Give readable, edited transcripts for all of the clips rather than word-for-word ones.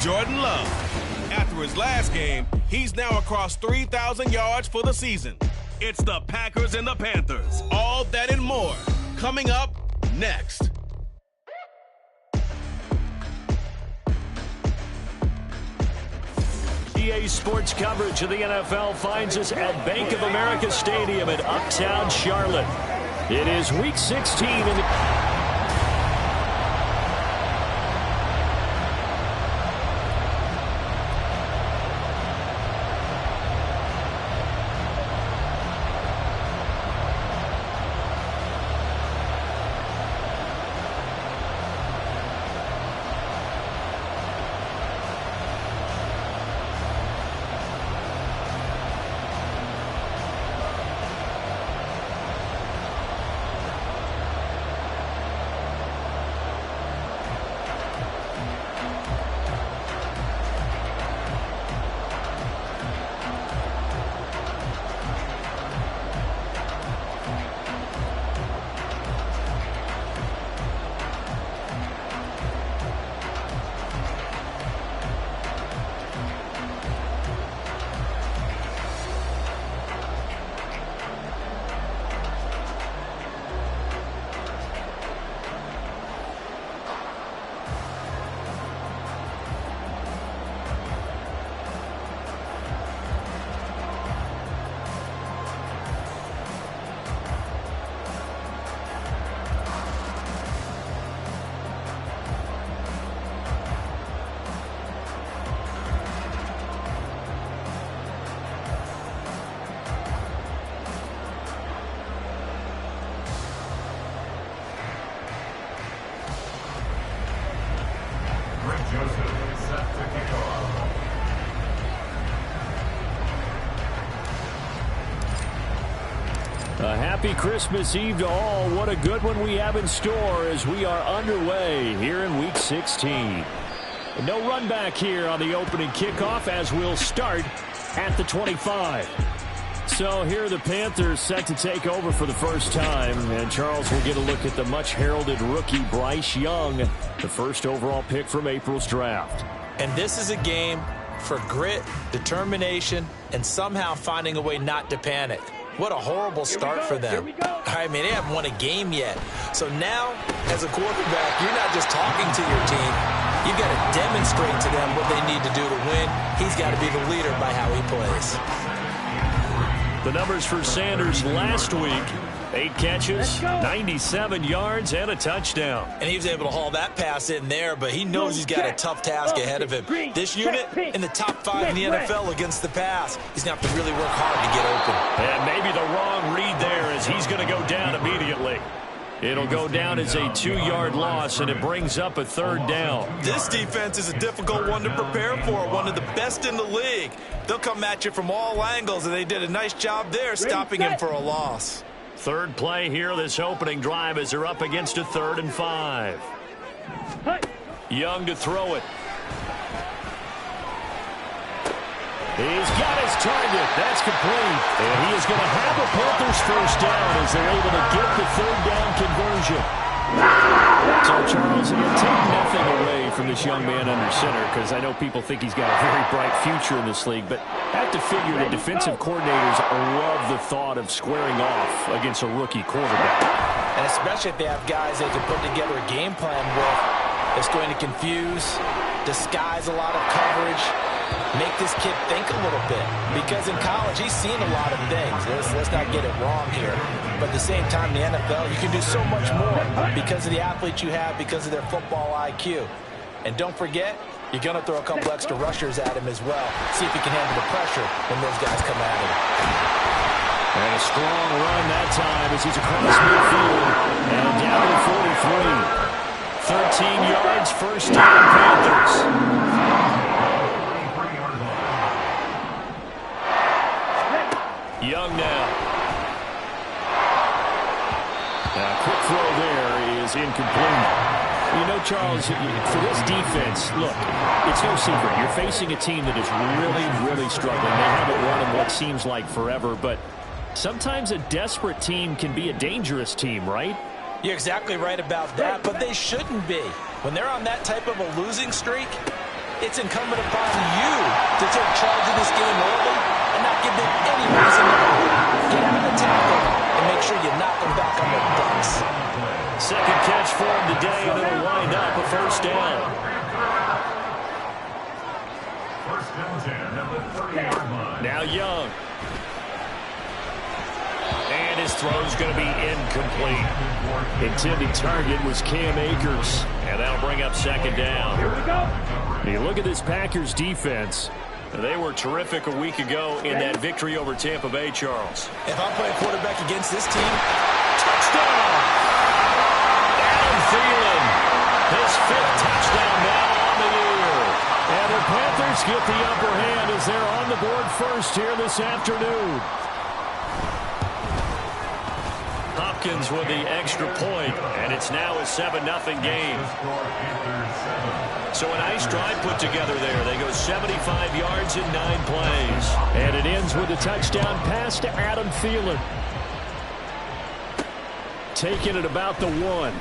Jordan Love. After his last game, he's now across 3,000 yards for the season. It's the Packers and the Panthers. All that and more coming up next. EA Sports coverage of the NFL finds us at Bank of America Stadium in Uptown Charlotte. It is Week 16 in the... A happy Christmas Eve to all. What a good one we have in store as we are underway here in Week 16. No run back here on the opening kickoff as we'll start at the 25. So here are the Panthers set to take over for the first time. And Charles will get a look at the much-heralded rookie Bryce Young, the first overall pick from April's draft. And this is a game for grit, determination, and somehow finding a way not to panic. What a horrible start for them. I mean, they haven't won a game yet. So now, as a quarterback, you're not just talking to your team. You've got to demonstrate to them what they need to do to win. He's got to be the leader by how he plays. The numbers for Sanders last week: 8 catches, 97 yards, and a touchdown. And he was able to haul that pass in there, but he knows he's got a tough task ahead of him. This unit in the top 5 in the NFL against the pass. He's going to have to really work hard to get open. And maybe the wrong read there as he's going to go down immediately. It'll go down as a 2-yard loss, and it brings up a 3rd down. This defense is a difficult one to prepare for, one of the best in the league. They'll come at you from all angles, and they did a nice job there stopping him for a loss. Third play here, this opening drive, as they're up against a 3rd and 5. Young to throw it. He's got his target. That's complete. And he is going to have a Panthers first down as they're able to get the 3rd down conversion. So, Charles, it'll take nothing away from this young man under center, because I know people think he's got a very bright future in this league, but I have to figure the defensive coordinators love the thought of squaring off against a rookie quarterback. And especially if they have guys they can put together a game plan with that's going to confuse, disguise a lot of coverage, make this kid think a little bit. Because in college, he's seen a lot of things. Let's not get it wrong here. But at the same time, in the NFL, you can do so much more because of the athletes you have, because of their football IQ. And don't forget, you're going to throw a couple extra rushers at him as well. See if he can handle the pressure when those guys come at him. And a strong run that time as he's across midfield. And down to 43. 13 yards, first down, Panthers. Young now. Quick throw there is incomplete. You know, Charles, for this defense, look, it's no secret. You're facing a team that is really, really struggling. They haven't won in what seems like forever, but sometimes a desperate team can be a dangerous team, right? You're exactly right about that, but they shouldn't be. When they're on that type of a losing streak, It's incumbent upon you to take charge of this game early and not give them any reason to hurry. Get out of the tackle and make sure you knock them back on their butts. Second catch for him today, and it'll wind up a first down. Now Young. And his throw's going to be incomplete. Intended target was Cam Akers. And that'll bring up second down. Here we go. You look at this Packers defense. They were terrific a week ago in that victory over Tampa Bay, Charles. If I'm playing quarterback against this team, Touchdown! Adam Thielen. His fifth touchdown now on the year. And the Panthers get the upper hand as they're on the board first here this afternoon. Hopkins with the extra point, and it's now a 7-0 game. So a nice drive put together there. They go 75 yards in 9 plays. And it ends with a touchdown pass to Adam Thielen. Taking it about the 1.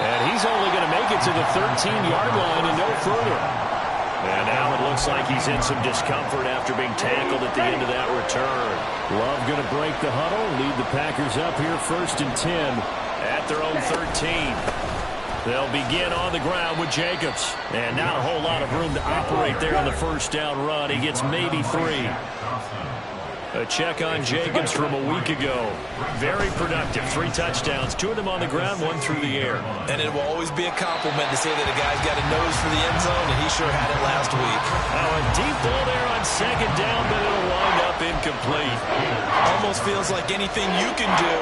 And he's only going to make it to the 13-yard line and no further. And now it looks like he's in some discomfort after being tackled at the end of that return. Love going to break the huddle, lead the Packers up here 1st and 10 at their own 13. They'll begin on the ground with Jacobs. And not a whole lot of room to operate there on the first down run. He gets maybe 3. A check on Jacobs from a week ago. Very productive. 3 touchdowns. 2 of them on the ground, 1 through the air. and it will always be a compliment to say that a guy's got a nose for the end zone, and he sure had it last week. Oh, a deep ball there on second down, but it'll wind up incomplete. Almost feels like anything you can do,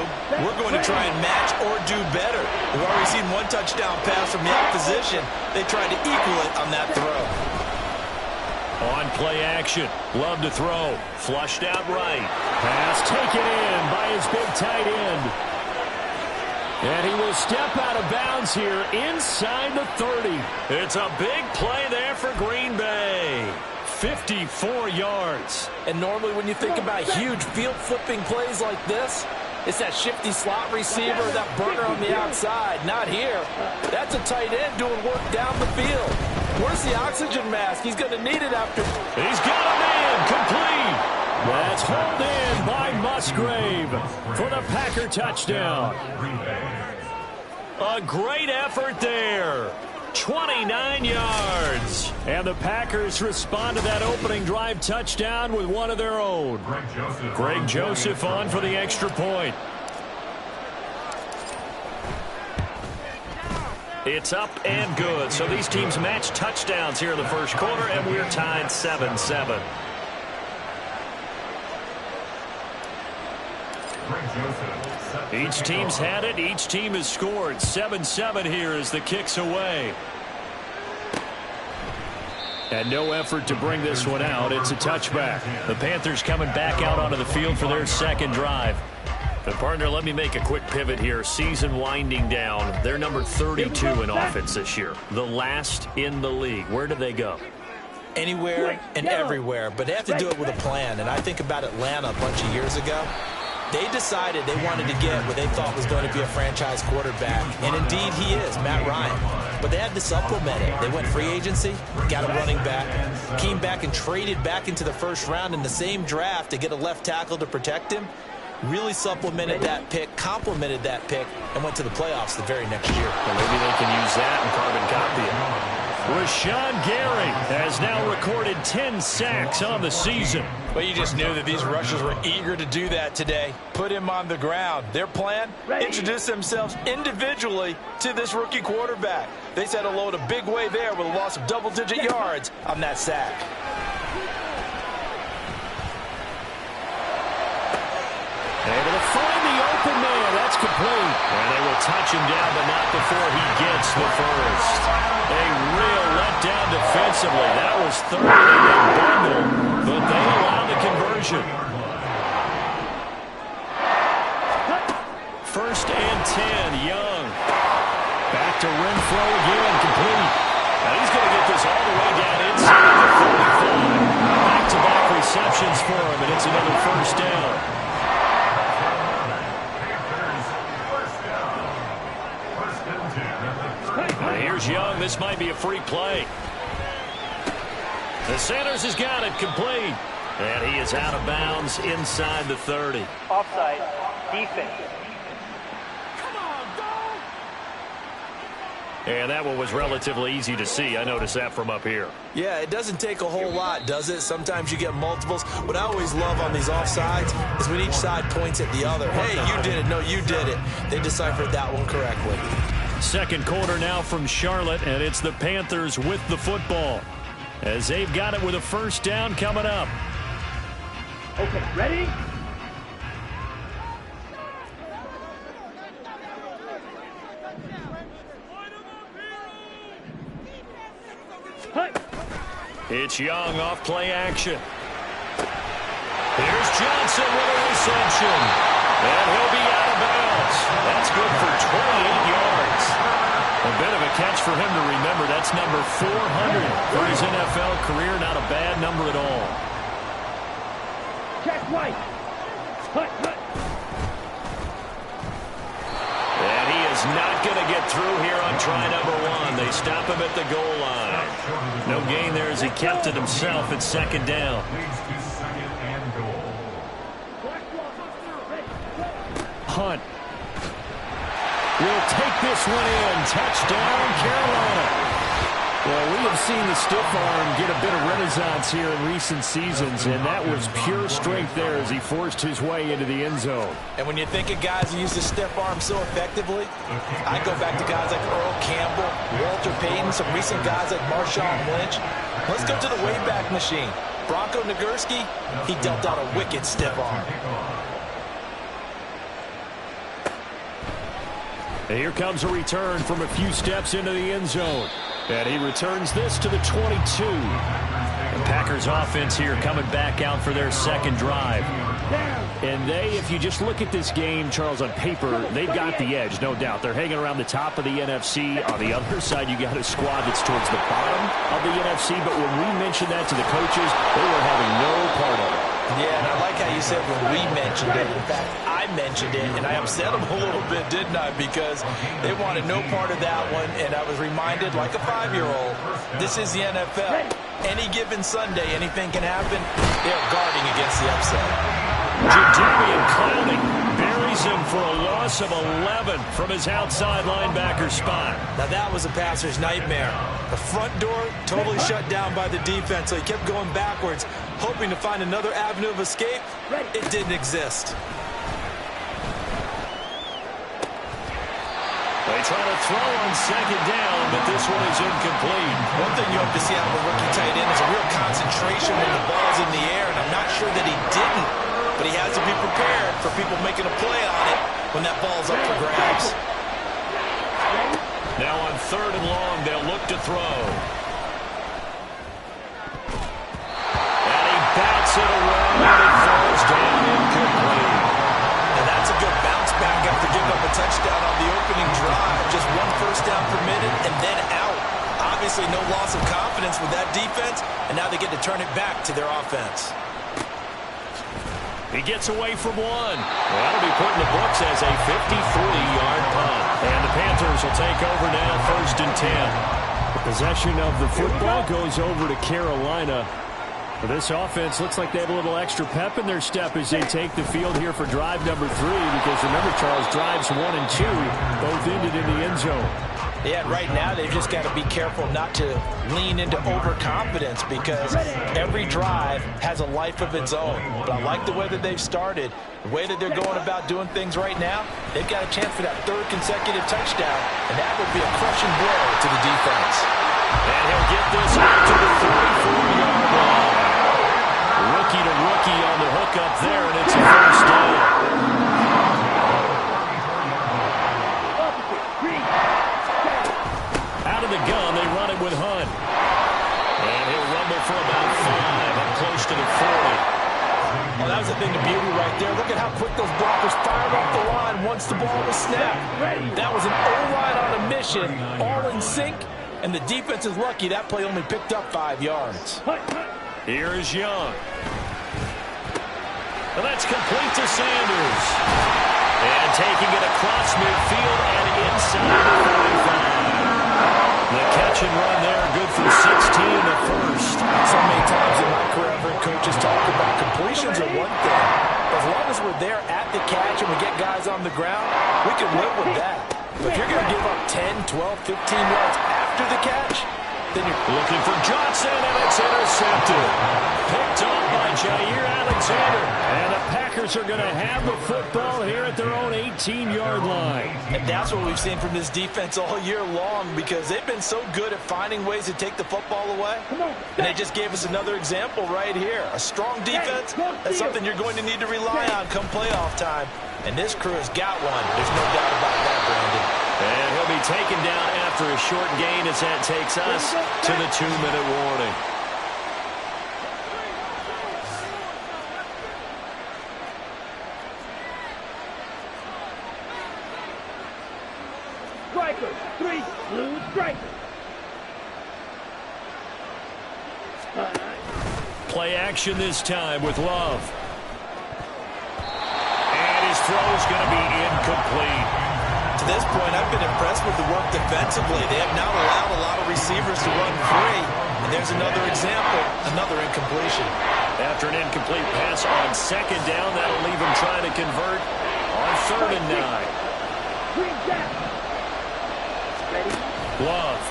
we're going to try and match or do better. We've already seen 1 touchdown pass from the opposition. They tried to equal it on that throw. On play action. Love to throw. Flushed out right. Pass taken in by his big tight end. And he will step out of bounds here inside the 30. It's a big play there for Green Bay. 54 yards. And normally when you think about huge field-flipping plays like this, it's that shifty slot receiver, that burner on the outside. Not here. That's a tight end doing work down the field. Where's the oxygen mask? He's going to need it after. He's got a man complete. That's hauled in by Musgrave for the Packer touchdown. A great effort there. 29 yards. And the Packers respond to that opening drive touchdown with one of their own. Greg Joseph on for the extra point. It's up and good. So these teams match touchdowns here in the first quarter, and we're tied 7-7. Each team's had it. Each team has scored. 7-7 here as the kick's away. And no effort to bring this one out. It's a touchback. The Panthers coming back out onto the field for their second drive. And partner, let me make a quick pivot here. Season winding down. They're number 32 in offense this year. The last in the league. Where do they go? Anywhere and everywhere, but they have to do it with a plan. And I think about Atlanta a bunch of years ago. They decided they wanted to get what they thought was going to be a franchise quarterback. And indeed he is, Matt Ryan. But they had to supplement it. They went free agency, got a running back, came back and traded back into the first round in the same draft to get a left tackle to protect him. Really supplemented that pick, complemented that pick, and went to the playoffs the very next year. Well, maybe they can use that and carbon copy it. Rashawn Gary has now recorded 10 sacks on the season. Well, you just knew that these rushers were eager to do that today. Put him on the ground. Their plan? Introduce themselves individually to this rookie quarterback. They set a load a big way there with a loss of double-digit yards on that sack. Able to find the open man. That's complete. And they will touch him down, but not before he gets the first. A real letdown defensively. That was third and a bundle, but they allow the conversion. First and 10, Young. Back to Renfro again, complete. Now he's going to get this all the way down inside the 45. Back-to-back receptions for him, and it's another first down. Here's Young be a free play. The Sanders has got it complete. And he is out of bounds inside the 30. Offside. Defense. And that one was relatively easy to see. I noticed that from up here. Yeah, it doesn't take a whole lot, does it? Sometimes you get multiples. What I always love on these offsides is when each side points at the other. Hey, you did it. No, you did it. They deciphered that one correctly. Second quarter now from Charlotte, and it's the Panthers with the football, as they've got it with a first down coming up. Okay, ready? It's Young off play action. Here's Johnson with a reception. And he'll be out of bounds. That's good for 28 yards. A bit of a catch for him to remember. That's number 400 for his NFL career. Not a bad number at all. Check right. Hut. And he is not going to get through here on try number 1. They stop him at the goal line. No gain there as he kept it himself at second down. Hunt will take this one in. Touchdown, Carolina. Well, we have seen the stiff arm get a bit of renaissance here in recent seasons, and that was pure strength there as he forced his way into the end zone. And when you think of guys who use the stiff arm so effectively, I go back to guys like Earl Campbell, Walter Payton, some recent guys like Marshawn Lynch. Let's go to the Wayback Machine. Bronco Nagurski, he dealt out a wicked stiff arm. And here comes a return from a few steps into the end zone. And he returns this to the 22. The Packers offense here coming back out for their second drive. And if you just look at this game, Charles, on paper, they've got the edge, no doubt. They're hanging around the top of the NFC. On the other side, you got a squad that's towards the bottom of the NFC. But when we mentioned that to the coaches, they were having no part of it. Yeah, and I like how you said when we mentioned it. In fact, I mentioned it, and I upset them a little bit, didn't I? Because they wanted no part of that one, and I was reminded, like a 5-year-old, this is the NFL. Any given Sunday, anything can happen. They're guarding against the upset. Jadeveon Clowney buries him for a loss of 11 from his outside linebacker spot. Now that was a passer's nightmare. The front door totally shut down by the defense, so he kept going backwards, hoping to find another avenue of escape. It didn't exist. They try to throw on second down, but this one is incomplete. One thing you hope to see out of a rookie tight end is a real concentration when the ball's in the air, and I'm not sure that he didn't, but he has to be prepared for people making a play on it when that ball's up for grabs. Now on third and long, they'll look to throw. And he bats it around, and it falls down incomplete. And that's a good bounce back after giving up a touchdown on the opening drive. Just one first down permitted and then out. Obviously no loss of confidence with that defense, and now they get to turn it back to their offense. He gets away from one. Well, that'll be put in the books as a 53-yard punt. And the Panthers will take over now, first and 10. The possession of the football goes over to Carolina. This offense looks like they have a little extra pep in their step as they take the field here for drive number 3, because remember, Charles, drives 1 and 2 both ended in the end zone. Yeah, right now they've just got to be careful not to lean into overconfidence, because every drive has a life of its own. But I like the way that they've started, the way that they're going about doing things right now. They've got a chance for that third consecutive touchdown, and that would be a crushing blow to the defense. And he'll get this out to the 34-yard line. Rookie to rookie on the hook up there, and it's a first down. Out of the gun, they run it with Hunt. And he'll rumble for about 5, up close to the 40. Well, that was the thing of beauty right there. Look at how quick those blockers fired off the line once the ball was snapped. That was an O-line on a mission, all in sync, and the defense is lucky that play only picked up 5 yards. Here is Young. And that's complete to Sanders. And taking it across midfield and inside the 45. The catch and run there, good for 16 in the first. So many times in my career, I've heard coaches talk about completions are one thing. As long as we're there at the catch and we get guys on the ground, we can live with that. But if you're going to give up 10, 12, 15 yards after the catch, then you're looking for Johnson, and it's intercepted. Picked off by Jair Alexander. And the Packers are going to have the football here at their own 18-yard line. And that's what we've seen from this defense all year long, because they've been so good at finding ways to take the football away. And they just gave us another example right here. A strong defense, that's something you're going to need to rely on come playoff time. And this crew has got one. There's no doubt about that, Brandon. And he'll be taken down after a short gain as that takes us to the 2-minute warning. Strikers, 3 blue strikers. Play action this time with Love. And his throw is going to be incomplete. To this point, I've been impressed with the work defensively. They have now allowed a lot of receivers to run free. And there's another example, another incompletion. After an incomplete pass on second down, that'll leave him trying to convert on 3rd and 9. Green down. Ready? Love.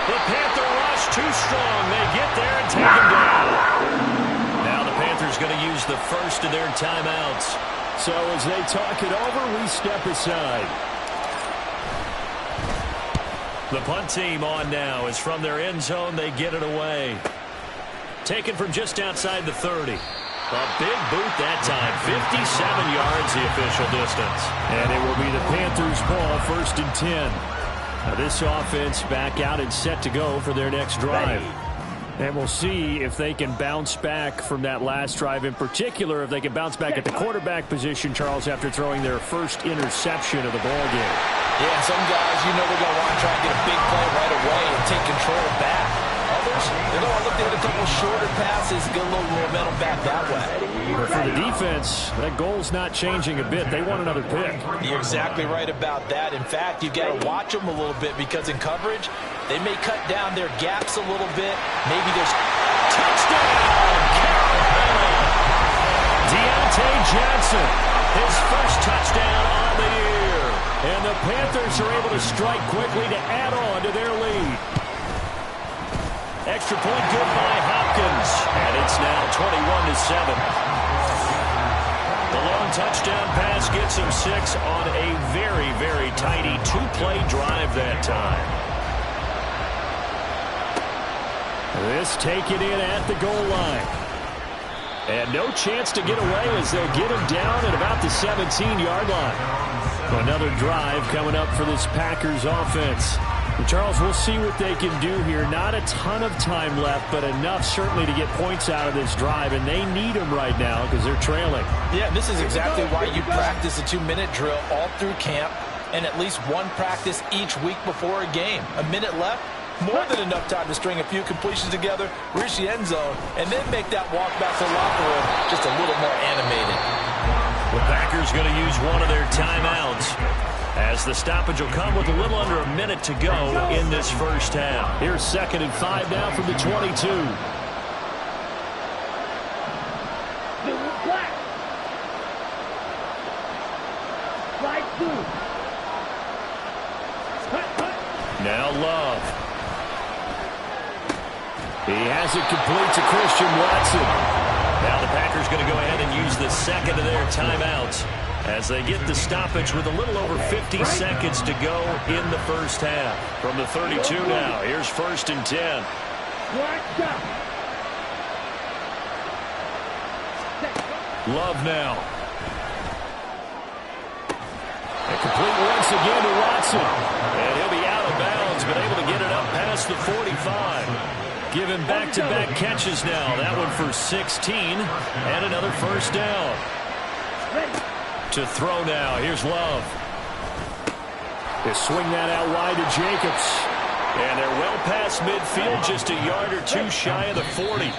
The Panther rush too strong. They get there and take him down. Now the Panthers going to use the first of their timeouts. So as they talk it over, we step aside. The punt team on now is from their end zone. They get it away. Taken from just outside the 30. A big boot that time. 57 yards the official distance. And it will be the Panthers' ball, 1st and 10. Now this offense back out and set to go for their next drive. And we'll see if they can bounce back from that last drive. In particular, if they can bounce back at the quarterback position, Charles, after throwing their first interception of the ballgame. Yeah, some guys, you know, they're going to want to try and get a big play right away and take control back. Others, they're going to look to hit a couple shorter passes, get a little momentum back that way. But for the defense, that goal's not changing a bit. They want another pick. You're exactly right about that. In fact, you've got to watch them a little bit, because in coverage, they may cut down their gaps a little bit. Maybe there's touchdown, Carolina. Deontay Johnson, his first touchdown on the year. And the Panthers are able to strike quickly to add on to their lead. Extra point good by Hopkins. And it's now 21-7. The long touchdown pass gets him 6 on a very, very tidy 2-play drive that time. This taken in at the goal line. And no chance to get away as they'll get him down at about the 17-yard line. Another drive coming up for this Packers offense. And Charles, we'll see what they can do here. Not a ton of time left, but enough certainly to get points out of this drive. And they need them right now because they're trailing. Yeah, this is exactly why you practice a 2-minute drill all through camp, and at least one practice each week before a game. A minute left, more than enough time to string a few completions together, reach the end zone, and then make that walk back to the locker room just a little more animated. The Packers going to use one of their timeouts, as the stoppage will come with a little under a minute to go in this first half. Here's 2nd and 5 now from the 22. Black. Slide 2. Now Love. He has it complete to Christian Watson. Now the Packers going to go ahead and use the second of their timeouts as they get the stoppage with a little over 50 seconds to go in the first half. From the 32 now, here's 1st and 10. Love now. And complete once again to Watson. And he'll be out of bounds, but able to get it up past the 45. Give him back-to-back catches now. That one for 16 and another first down. To throw now. Here's Love. They swing that out wide to Jacobs. And they're well past midfield, just a yard or two shy of the 40.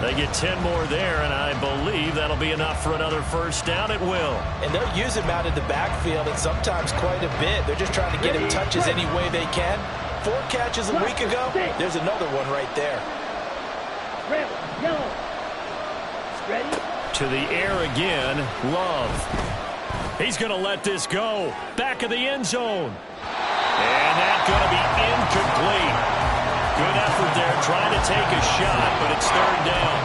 They get 10 more there, and I believe that'll be enough for another first down. It will. And they'll use him out in the backfield, and sometimes quite a bit. They're just trying to get him touches any way they can. 4 catches a week ago. There's another one right there. Red, yellow. Ready? To the air again, Love. He's going to let this go. Back of the end zone. And that's going to be incomplete. Good effort there, trying to take a shot, but it's third down.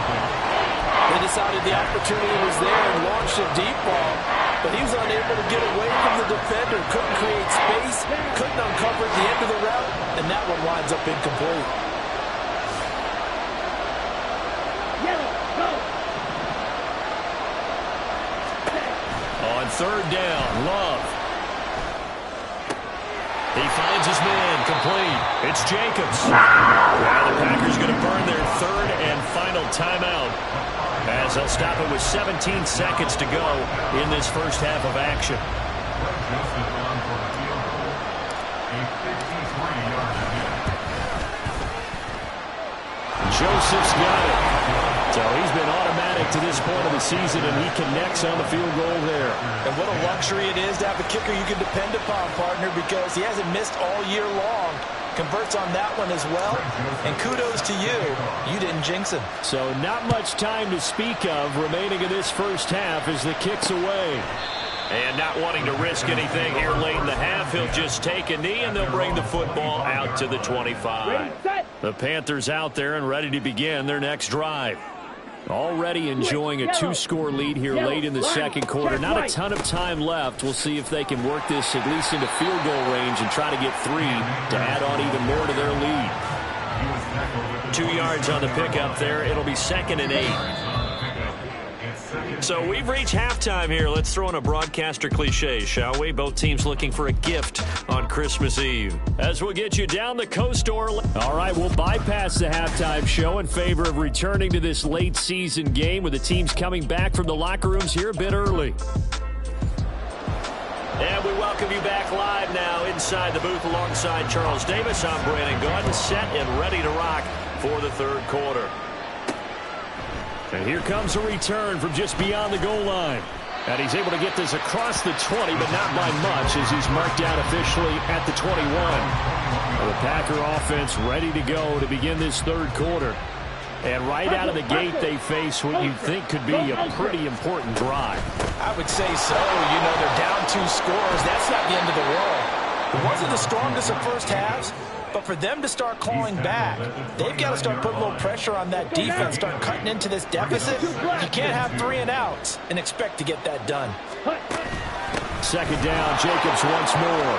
They decided the opportunity was there and launched a deep ball, but he was unable to get away from the defender, couldn't create space, couldn't uncover at the end of the route, and that one winds up incomplete. Yellow, go. On third down, Love. He finds his man, complete. It's Jacobs. Well, the Packers going to burn their third and final timeout as they'll stop it with 17 seconds to go in this first half of action. Joseph's got it. So he's been automatic to this point of the season, and he connects on the field goal there. And what a luxury it is to have a kicker you can depend upon, partner, because he hasn't missed all year long. Converts on that one as well. And kudos to you. You didn't jinx him. So not much time to speak of remaining in this first half as the kick's away. And not wanting to risk anything here late in the half, he'll just take a knee, and they'll bring the football out to the 25. The Panthers out there and ready to begin their next drive. Already enjoying a 2-score lead here late in the second quarter. Not a ton of time left. We'll see if they can work this at least into field goal range and try to get 3 to add on even more to their lead. 2 yards on the pickup there. It'll be 2nd and 8. So we've reached halftime here. Let's throw in a broadcaster cliche, shall we? Both teams looking for a gift on Christmas Eve. As we'll get you down the coast door. All right, we'll bypass the halftime show in favor of returning to this late season game with the teams coming back from the locker rooms here a bit early. And we welcome you back live now inside the booth alongside Charles Davis. I'm Brandon Gaudin, set and ready to rock for the third quarter. And here comes a return from just beyond the goal line. And he's able to get this across the 20, but not by much as he's marked out officially at the 21. The Packer offense ready to go to begin this third quarter. And right out of the gate, they face what you'd think could be a pretty important drive. I would say so. You know, they're down 2 scores. That's not the end of the world. It wasn't the strongest of first halves, but for them to start clawing back, they've got to start putting a little pressure on that defense, start cutting into this deficit. You can't have 3 and outs and expect to get that done. Second down, Jacobs once more.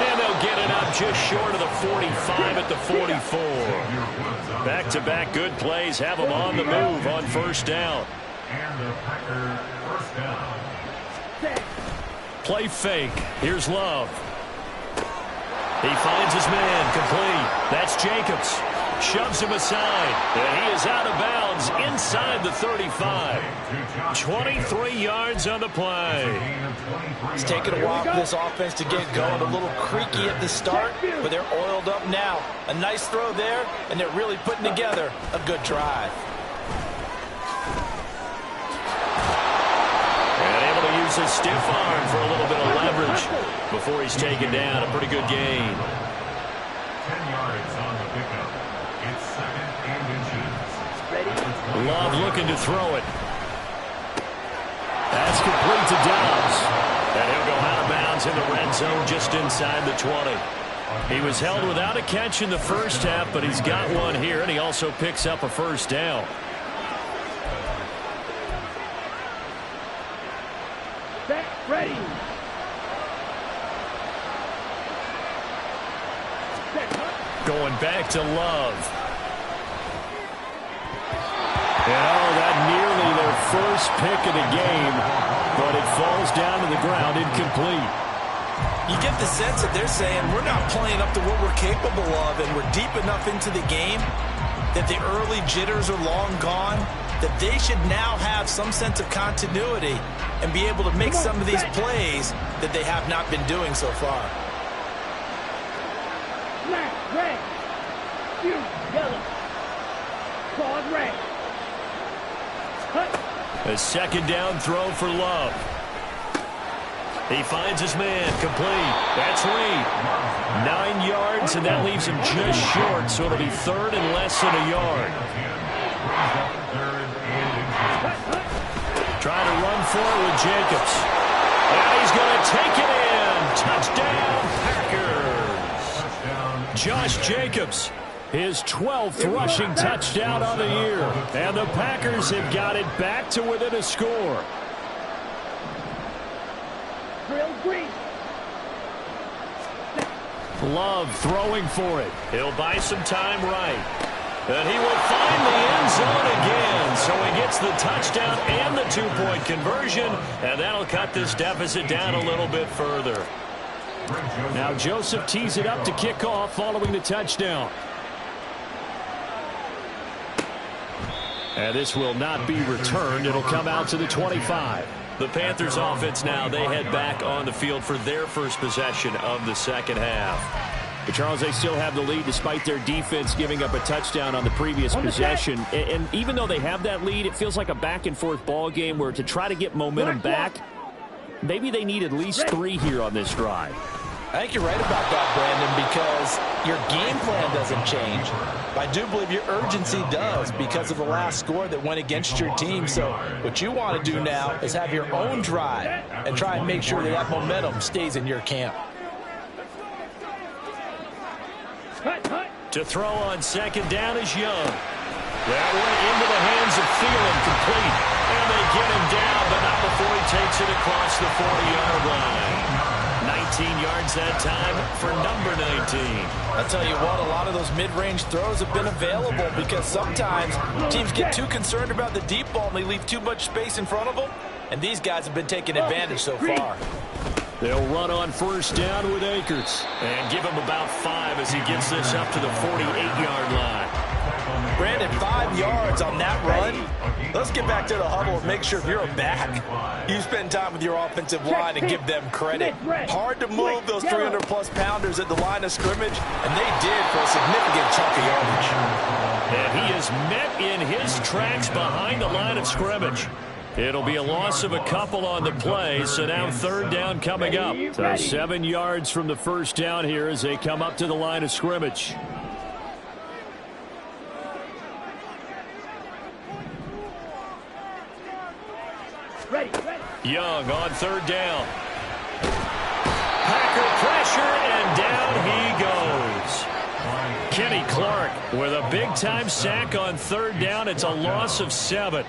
And they'll get it up just short of the 45 at the 44. Back-to-back good plays have them on the move on first down. And the Packer first down. Play fake. Here's Love. He finds his man, complete. That's Jacobs. Shoves him aside, and he is out of bounds inside the 35. 23 yards on the play. It's taken a while for this offense to get going. A little creaky at the start, but they're oiled up now. A nice throw there, and they're really putting together a good drive. And able to use his stiff arm for a little bit of leverage before he's taken down. A pretty good gain. 10 yards on the pickup. It's 2nd and inches. Love looking to throw it. That's complete to Dobbs. And he'll go out of bounds in the red zone just inside the 20. He was held without a catch in the first half, but he's got one here, and he also picks up a first down. Ready. Going back to Love. And that nearly their first pick of the game, but it falls down to the ground incomplete. You get the sense that they're saying we're not playing up to what we're capable of, and we're deep enough into the game that the early jitters are long gone, that they should now have some sense of continuity and be able to make some of these plays that they have not been doing so far. red. You, yellow. Card red. Cut. A second down throw for Love. He finds his man, complete. That's Reed. 9 yards, and that leaves him just short, so it'll be third and less than a yard. Trying to run for it with Jacobs. And he's going to take it in. Touchdown, Packers. Josh Jacobs, his 12th rushing touchdown on the year. And the Packers have got it back to within a score. Drill green. Love throwing for it. He'll buy some time right. And he will find the end zone again. So he gets the touchdown and the two-point conversion. And that'll cut this deficit down a little bit further. Now Joseph tees it up to kick off following the touchdown. And this will not be returned. It'll come out to the 25. The Panthers offense now, they head back on the field for their first possession of the second half. But Charles, they still have the lead despite their defense giving up a touchdown on the previous possession. And even though they have that lead, it feels like a back-and-forth ball game where to try to get momentum back, maybe they need at least 3 here on this drive. I think you're right about that, Brandon, because your game plan doesn't change. I do believe your urgency does because of the last score that went against your team. So what you want to do now is have your own drive and try and make sure that momentum stays in your camp. To throw on second down is Young. That one into the hands of Thielen, complete. And they get him down, but not before he takes it across the 40-yard line. 19 yards that time for number 19. I'll tell you what, a lot of those mid-range throws have been available because sometimes teams get too concerned about the deep ball and they leave too much space in front of them. And these guys have been taking advantage so far. They'll run on first down with Akers. And give him about 5 as he gets this up to the 48-yard line. Brandon, 5 yards on that run. Let's get back to the huddle and make sure if you're a back, you spend time with your offensive line and give them credit. Hard to move those 300-plus pounders at the line of scrimmage, and they did for a significant chunk of yardage. And he is met in his tracks behind the line of scrimmage. It'll be a loss of a couple on the play, so now third down coming up. So 7 yards from the first down here as they come up to the line of scrimmage. Young on third down. Packer pressure, and down he goes. Kenny Clark with a big-time sack on third down. It's a loss of 7.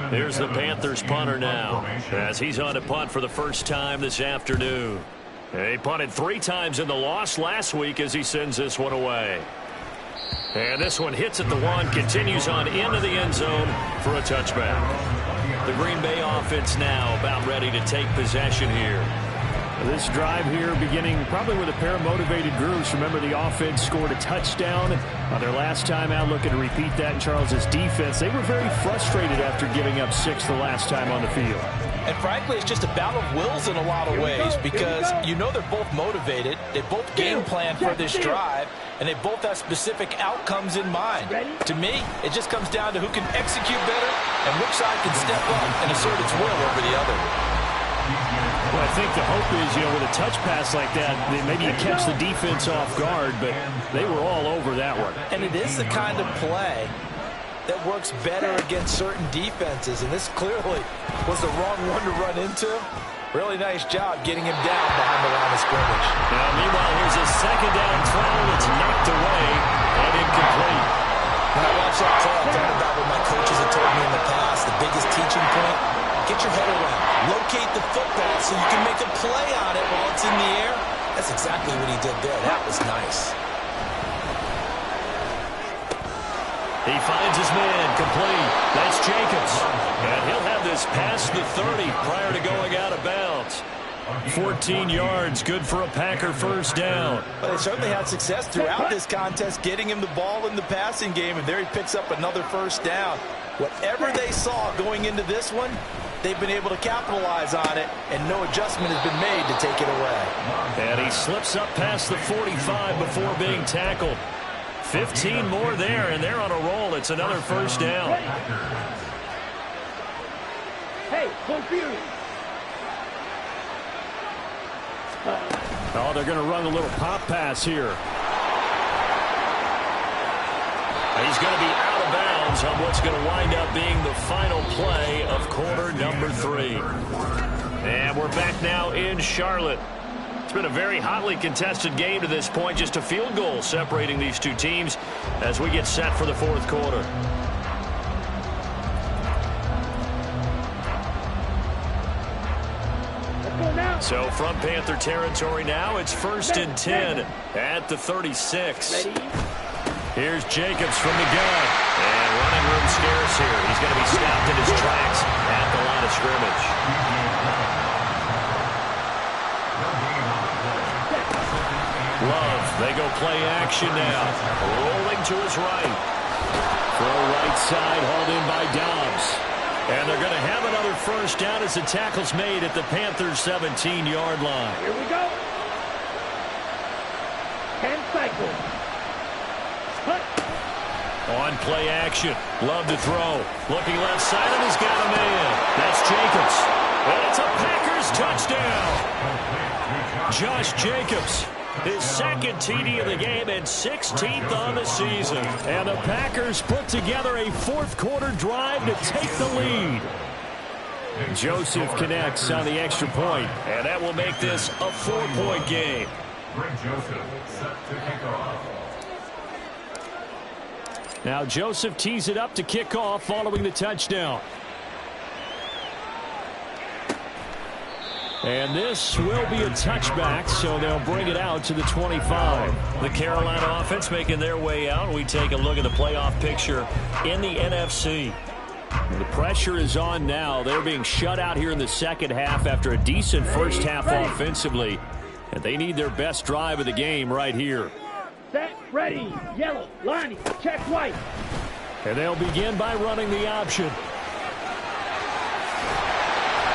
Here's the Panthers punter now as he's on to punt for the first time this afternoon. He punted 3 times in the loss last week as he sends this one away. And this one hits at the 1, continues on into the end zone for a touchback. The Green Bay offense now about ready to take possession here. This drive here beginning probably with a pair of motivated groups. Remember, the offense scored a touchdown on their last time out. Looking to repeat that in Charles's defense. They were very frustrated after giving up 6 the last time on the field. And frankly, it's just a battle of wills in a lot of ways because you know they're both motivated. They both game plan for this drive, and they both have specific outcomes in mind. To me, it just comes down to who can execute better and which side can step up and assert its will over the other. Well, I think the hope is, with a touch pass like that, maybe you catch the defense off guard, but they were all over that one. And it is the kind of play that works better against certain defenses, and this clearly was the wrong one to run into. Really nice job getting him down behind the line of scrimmage. Now, meanwhile, here's a second down throw that's knocked away and incomplete. When I watch that play, I thought about what my coaches have told me in the past. The biggest teaching point, get your head around. Locate the football so you can make a play on it while it's in the air. That's exactly what he did there. That was nice. He finds his man, complete. That's Jacobs. And he'll have this past the 30 prior to going out of bounds. 14 yards, good for a Packer first down. But they certainly had success throughout this contest, getting him the ball in the passing game, and there he picks up another first down. Whatever they saw going into this one, they've been able to capitalize on it, and no adjustment has been made to take it away. And he slips up past the 45 before being tackled. 15 more there, and they're on a roll. It's another first down. Hey, confused. Oh, they're going to run a little pop pass here. He's going to be out of bounds on what's going to wind up being the final play of quarter number 3. And we're back now in Charlotte. It's been a very hotly contested game to this point. Just a field goal separating these two teams as we get set for the fourth quarter. So from Panther territory now, it's 1st and 10 at the 36. Here's Jacobs from the gun. And running room scarce here. He's going to be stopped in his tracks at the line of scrimmage. Love, they go play action now. Rolling to his right. Throw right side, hauled in by Dobbs. And they're going to have another first down as the tackle's made at the Panthers' 17-yard line. Here we go. 10 cycles. On play action. Love to throw. Looking left side, and he's got a man. That's Jacobs. And it's a Packers touchdown. Josh Jacobs, his second TD of the game and 16th on the season. And the Packers put together a fourth-quarter drive to take the lead. Joseph connects on the extra point, and that will make this a 4-point game. Greg Joseph set to kick off. Now Joseph tees it up to kick off following the touchdown. And this will be a touchback, so they'll bring it out to the 25. The Carolina offense making their way out. We take a look at the playoff picture in the NFC. The pressure is on now. They're being shut out here in the second half after a decent first half offensively. And they need their best drive of the game right here. Set, ready, yellow, lining, check white. And they'll begin by running the option.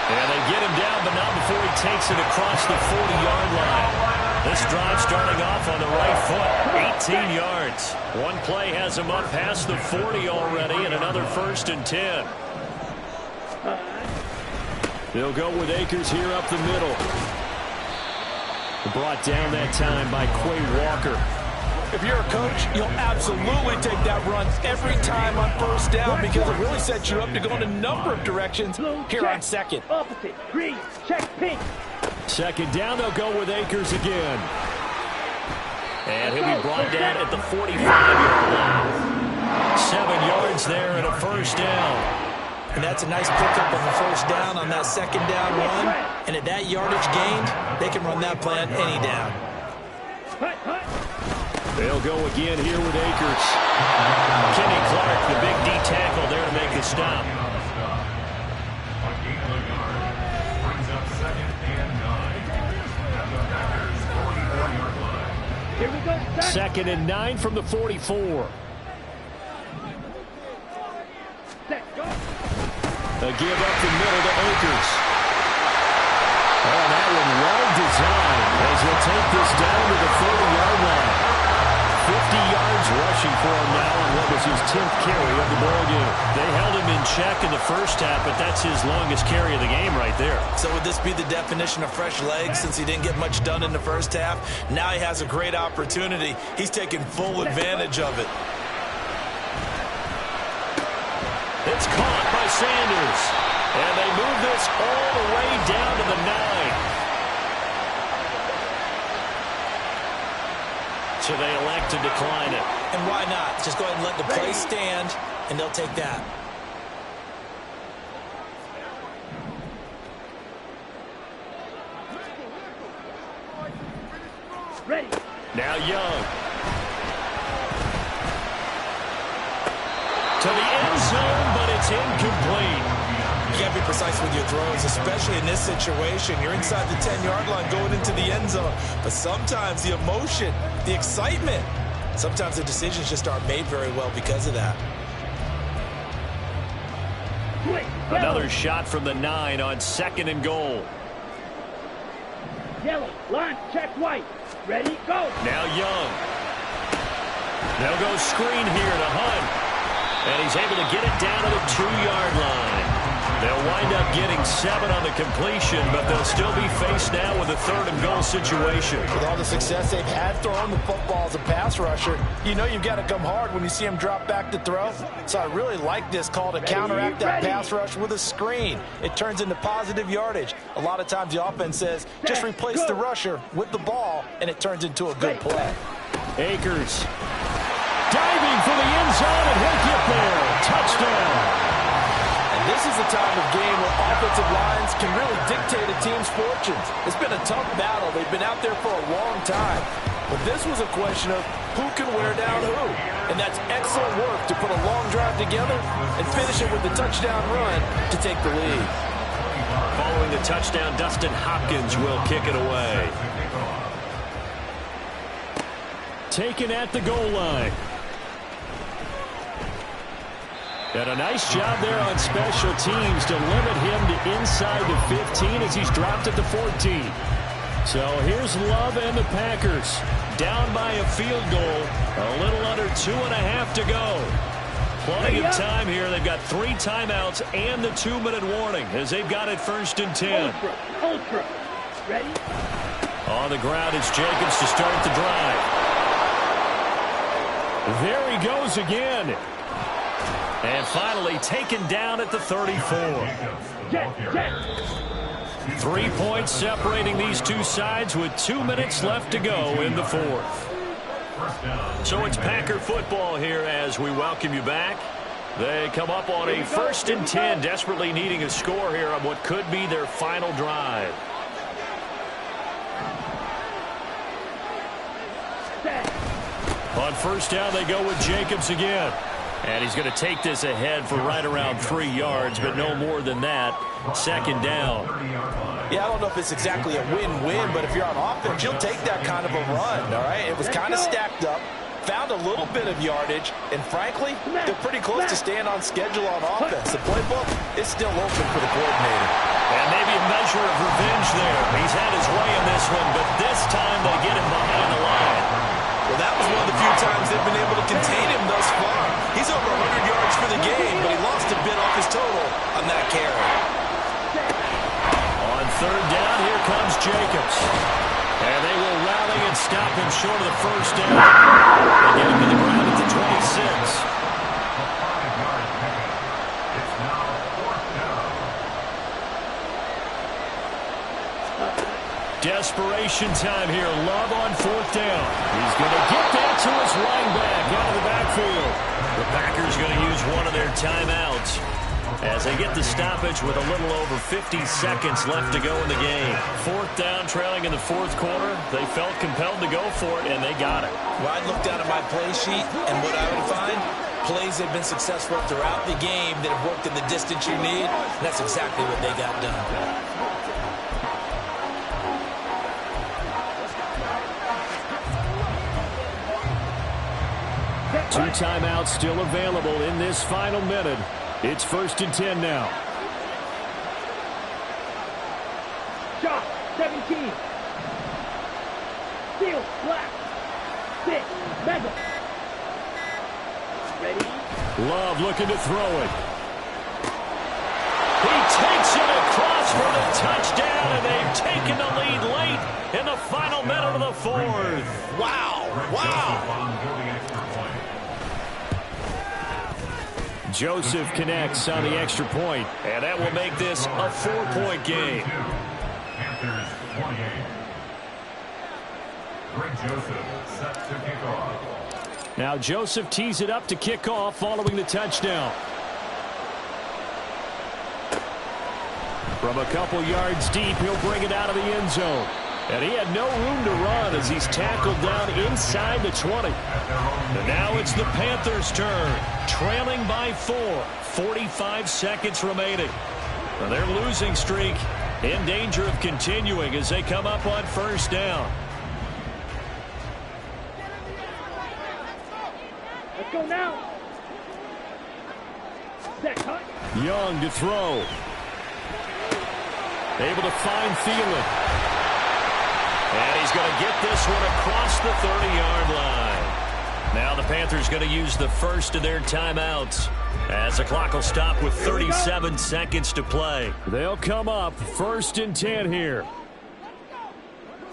And they get him down, but not before he takes it across the 40-yard line. This drive starting off on the right foot, 18 yards. One play has him up past the 40 already, and another 1st and 10. They'll go with Akers here up the middle. Brought down that time by Quay Walker. If you're a coach, you'll absolutely take that run every time on first down because it really sets you up to go in a number of directions here on second. Opposite, green, check pink. Second down, they'll go with Akers again. And he'll be brought down at the 45-yard line. 7 yards there and a first down. And that's a nice pickup on the first down on that second down run. And at that yardage gained, they can run that play on any down. They'll go again here with Akers. Kenny Clark, the big D tackle there to make the stop. Here we go. 2nd and 9 from the 44. Set, go. A give up the middle to Akers. Oh, that one well designed as he'll take this down to the 40-yard line. 50 yards rushing for him now on what was his 10th carry of the ball game. They held him in check in the first half, but that's his longest carry of the game right there. So would this be the definition of fresh legs since he didn't get much done in the first half? Now he has a great opportunity. He's taking full advantage of it. It's caught by Sanders. And they move this all the way down to the 9. So they elect to decline it. And why not? Just go ahead and let the play stand, and they'll take that. Ready. Now Young. To the end zone, but it's incomplete. You got to be precise with your throws, especially in this situation. You're inside the 10-yard line going into the end zone. But sometimes the emotion, the excitement, sometimes the decisions just aren't made very well because of that. Switch. Another shot from the 9 on 2nd and goal. Yellow. Line. Check white. Ready. Go. Now Young. They'll go screen here to Hunt. And he's able to get it down to the 2-yard line. They'll wind up getting 7 on the completion, but they'll still be faced now with a 3rd and goal situation. With all the success they've had throwing the football as a pass rusher, you know you've got to come hard when you see him drop back to throw. So I really like this call to counteract that pass rush with a screen. It turns into positive yardage. A lot of times the offense says, just replace the rusher with the ball, and it turns into a good play. Akers diving for the end zone, and he'll get there. Touchdown. This is the time of game where offensive lines can really dictate a team's fortunes. It's been a tough battle. They've been out there for a long time. But this was a question of who can wear down who. And that's excellent work to put a long drive together and finish it with the touchdown run to take the lead. Following the touchdown, Dustin Hopkins will kick it away. Taken at the goal line. And a nice job there on special teams to limit him to inside the 15 as he's dropped at the 14. So here's Love and the Packers. Down by a field goal. A little under 2.5 to go. Plenty of time here. They've got 3 timeouts and the 2-minute warning as they've got it 1st and 10. Ultra. Ready? On the ground, it's Jacobs to start the drive. There he goes again. And finally taken down at the 34. 3 points separating these two sides with 2 minutes left to go in the 4th. So it's Packer football here as we welcome you back. They come up on a 1st and 10, desperately needing a score here on what could be their final drive. On 1st down, they go with Jacobs again. And he's going to take this ahead for right around 3 yards, but no more than that. 2nd down. Yeah, I don't know if it's exactly a win-win, but if you're on offense, you'll take that kind of a run, all right? It was kind of stacked up, found a little bit of yardage, and frankly, they're pretty close to staying on schedule on offense. The playbook is still open for the coordinator. And maybe a measure of revenge there. He's had his way in this one, but this time they get him behind the line. Well, that was one of the few times they've been able to contain him thus far. He's over 100 yards for the game, but he lost a bit off his total on that carry. On 3rd down, here comes Jacobs. And they will rally and stop him short of the 1st down. They get him to the ground at the 26. It's now 4th down. Desperation time here. Love on 4th down. He's going to get that to his running back out of the backfield. The Packers going to use one of their timeouts as they get the stoppage with a little over 50 seconds left to go in the game. 4th down, trailing in the 4th quarter. They felt compelled to go for it, and they got it. Well, I'd look down at my play sheet, and what I would find, plays have been successful throughout the game that have worked in the distance you need. And that's exactly what they got done. 2 timeouts still available in this final minute. It's 1st and 10 now. Shot. 17. Steal. Black. 6. Mega. Ready? Love looking to throw it. He takes it across for the touchdown, and they've taken the lead late in the final minute of the 4th. Wow. Wow. Joseph connects on the extra point, and that will make this a 4-point game. Panthers 28. Greg Joseph set to kick off. Now Joseph tees it up to kick off following the touchdown. From a couple yards deep, he'll bring it out of the end zone. And he had no room to run as he's tackled down inside the 20. And now it's the Panthers' turn, trailing by 4. 45 seconds remaining. And their losing streak in danger of continuing as they come up on 1st down. Let's go now. Set, cut. Young to throw. Able to find Thielen. And he's going to get this one across the 30-yard line. Now the Panthers going to use the first of their timeouts as the clock will stop with 37 seconds to play. They'll come up 1st and 10 here.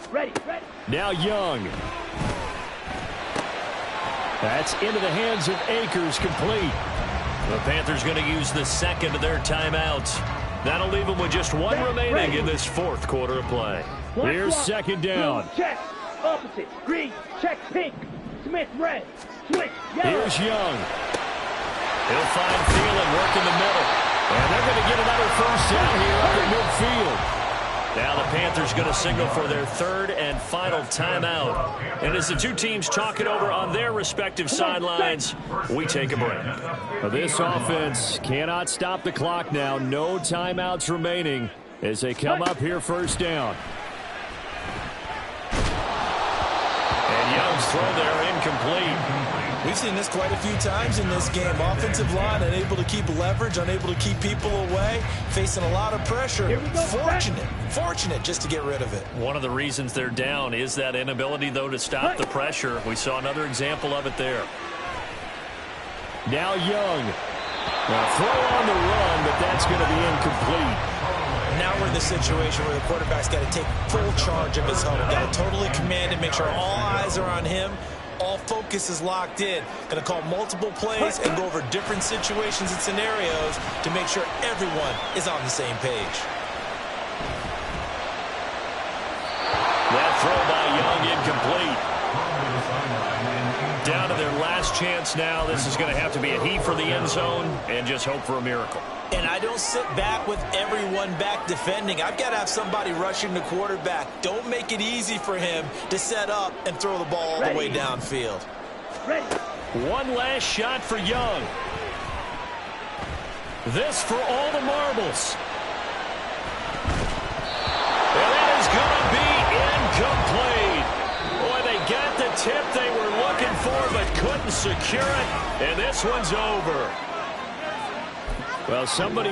Ready, ready. Now Young. That's into the hands of Akers, complete. The Panthers going to use the second of their timeouts. That'll leave them with just one remaining in this 4th quarter of play. Here's 2nd down. Blue, check. Opposite. Green. Check pink. Smith red. Switch. Yellow. Here's Young. He'll find Thielen working the middle. And they're going to get another first down here up at midfield. Now the Panthers going to signal for their 3rd and final timeout. And as the two teams talk it over on their respective sidelines, we take a break. This offense cannot stop the clock now. No timeouts remaining as they come up here 1st down. And Young's throw there incomplete. We've seen this quite a few times in this game. Offensive line unable to keep leverage, unable to keep people away, facing a lot of pressure. Fortunate just to get rid of it. One of the reasons they're down is that inability, though, to stop the pressure. We saw another example of it there. Now Young. Now throw on the run, but that's going to be incomplete. Now we're in the situation where the quarterback's got to take full charge of his huddle. Got to totally command it, make sure all eyes are on him. All focus is locked in. Going to call multiple plays and go over different situations and scenarios to make sure everyone is on the same page. That throw by Young incomplete. Down to their last chance now. This is going to have to be a heave for the end zone and just hope for a miracle. And I don't sit back with everyone back defending. I've got to have somebody rushing the quarterback. Don't make it easy for him to set up and throw the ball all the way downfield. Ready. One last shot for Young. This for all the marbles. And that is going to be incomplete. Boy, they got the tip they were looking for but couldn't secure it. And this one's over. Well, somebody...